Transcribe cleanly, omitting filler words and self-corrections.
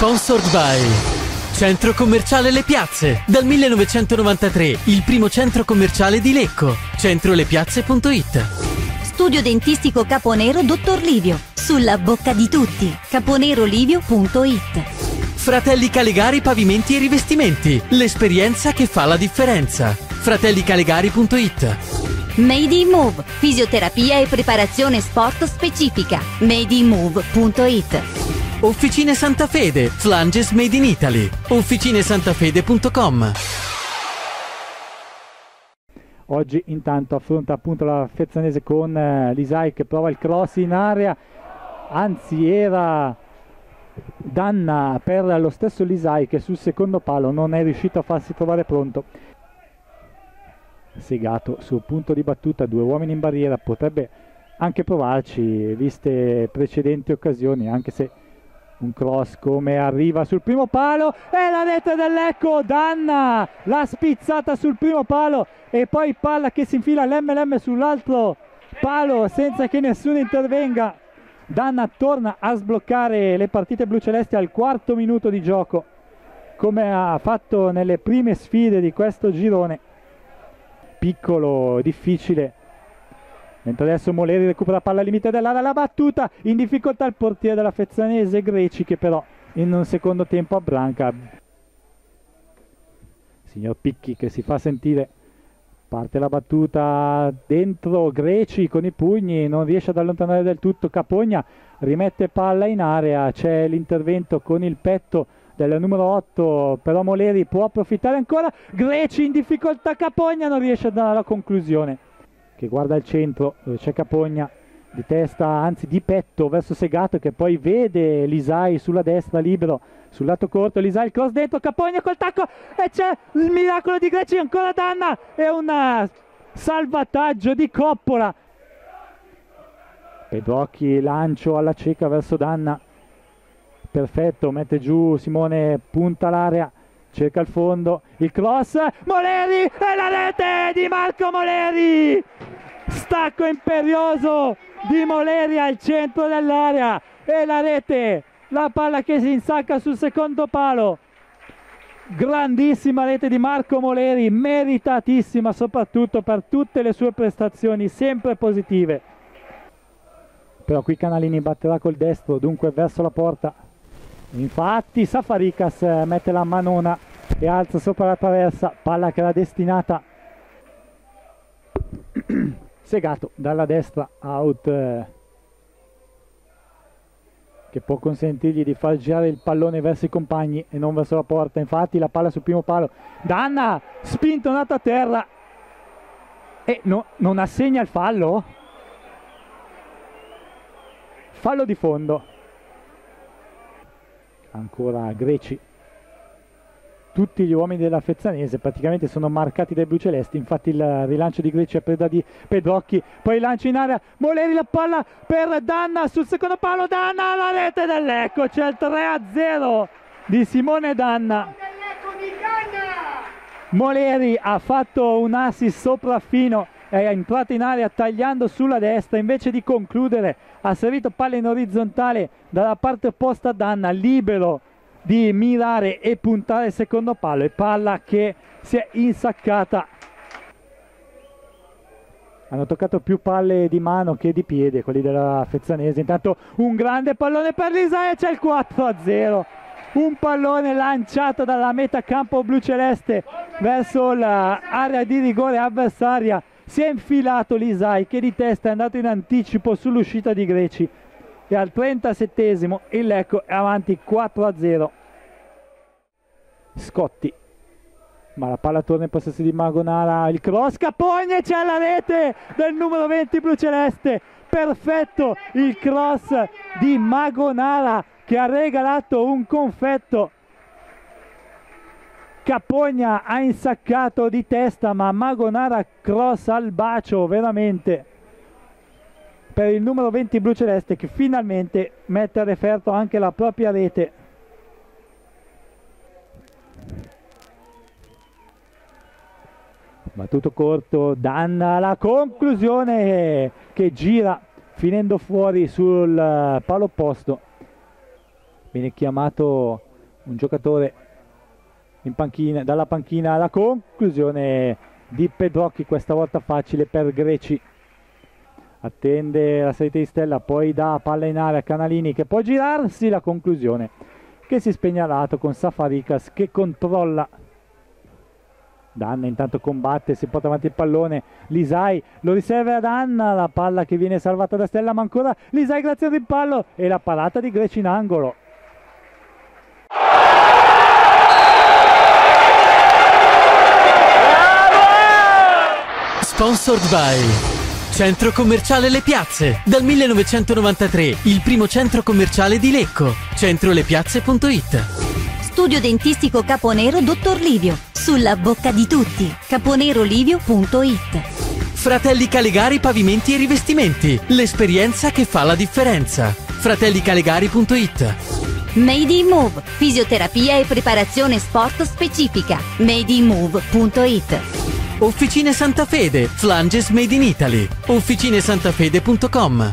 Sponsored by Centro Commerciale Le Piazze. Dal 1993, il primo centro commerciale di Lecco. Centrolepiazze.it. Studio dentistico Caponero Dottor Livio. Sulla bocca di tutti. caponerolivio.it. Fratelli Calegari Pavimenti e Rivestimenti. L'esperienza che fa la differenza. fratellicalegari.it. Made in Move. Fisioterapia e preparazione sport specifica. madeinmove.it. Officine Santa Fede, Flanges Made in Italy. officinesantafede.com. Oggi intanto affronta appunto la Fezzanese con Lisai che prova il cross in area, anzi era Danna per lo stesso Lisai che sul secondo palo non è riuscito a farsi trovare pronto. Segato sul punto di battuta, 2 uomini in barriera, potrebbe anche provarci viste precedenti occasioni, anche se un cross come arriva sul primo palo e la rete del Lecco. Danna l'ha spizzata sul primo palo e poi palla che si infila l'MLM sull'altro palo senza che nessuno intervenga. Danna torna a sbloccare le partite blucelesti al 4° minuto di gioco, come ha fatto nelle prime sfide di questo girone. Piccolo, difficile, mentre adesso Moleri recupera palla al limite dell'area, la battuta in difficoltà il portiere della Fezzanese Greci che però in un secondo tempo abbranca. Signor Picchi che si fa sentire, parte la battuta dentro Greci con i pugni, non riesce ad allontanare del tutto Capogna, rimette palla in area, c'è l'intervento con il petto del numero 8, però Moleri può approfittare ancora, Greci in difficoltà, Capogna non riesce a dare la conclusione, che guarda il centro dove c'è Capogna di testa, anzi di petto verso Segato che poi vede Lisai sulla destra libero sul lato corto. Lisai il cross dentro, Capogna col tacco e c'è il miracolo di Greci, ancora Danna e un salvataggio di Coppola. Pedrocchi lancio alla cieca verso Danna, perfetto, mette giù Simone, punta l'area, cerca il fondo, il cross, Moleri e la rete di Marco Moleri, stacco imperioso di Moleri al centro dell'area e la rete, la palla che si insacca sul secondo palo. Grandissima rete di Marco Moleri, meritatissima soprattutto per tutte le sue prestazioni sempre positive. Però qui Canalini batterà col destro, dunque verso la porta. Infatti Safaricas mette la manona e alza sopra la traversa, palla che era destinata Segato dalla destra, out che può consentirgli di far girare il pallone verso i compagni e non verso la porta. Infatti la palla sul primo palo, Danna spintonato a terra e non assegna il fallo di fondo. Ancora Greci, tutti gli uomini della Fezzanese praticamente sono marcati dai blucelesti, infatti il rilancio di Greci è preda di Pedrocchi, poi lancio in area, Moleri la palla per Danna sul secondo palo, Danna alla rete del Lecco, c'è il 3-0 di Simone Danna. Moleri ha fatto un assist sopraffino, è entrato in area tagliando sulla destra, invece di concludere ha servito palla in orizzontale dalla parte opposta a Danna, libero di mirare e puntare il secondo palo, e palla che si è insaccata. Hanno toccato più palle di mano che di piede quelli della Fezzanese. Intanto un grande pallone per Lisa e c'è il 4-0, un pallone lanciato dalla metà campo bluceleste verso l'area di rigore avversaria. Si è infilato Lisai che di testa è andato in anticipo sull'uscita di Greci e al 37esimo il Lecco è avanti 4-0. Scotti, ma la palla torna in possesso di Magonara, il cross, Capogna, c'è la rete del numero 20 bluceleste, perfetto il cross di Magonara che ha regalato un confetto. Capogna ha insaccato di testa, ma Magonara cross al bacio veramente per il numero 20 bluceleste che finalmente mette a referto anche la propria rete. Battuto corto, Danna la conclusione che gira finendo fuori sul palo opposto. Viene chiamato un giocatore in panchina, dalla panchina alla conclusione di Pedrocchi, questa volta facile per Greci. Attende la salita di Stella, poi dà palla in area a Canalini che può girarsi, la conclusione che si spegne a lato con Safaricas che controlla. Danna intanto combatte, si porta avanti il pallone, Lisai lo riserva ad Anna, la palla che viene salvata da Stella, ma ancora Lisai grazie al rimpallo e la parata di Greci in angolo. Sponsored by Centro Commerciale Le Piazze, dal 1993 il primo centro commerciale di Lecco. Centrolepiazze.it. Studio dentistico Caponero Dottor Livio, sulla bocca di tutti. caponerolivio.it. Fratelli Calegari Pavimenti e Rivestimenti, l'esperienza che fa la differenza. fratellicalegari.it. Made in Move, fisioterapia e preparazione sport specifica. madeinmove.it. Officine Santa Fede, flanges made in Italy. officinesantafede.com.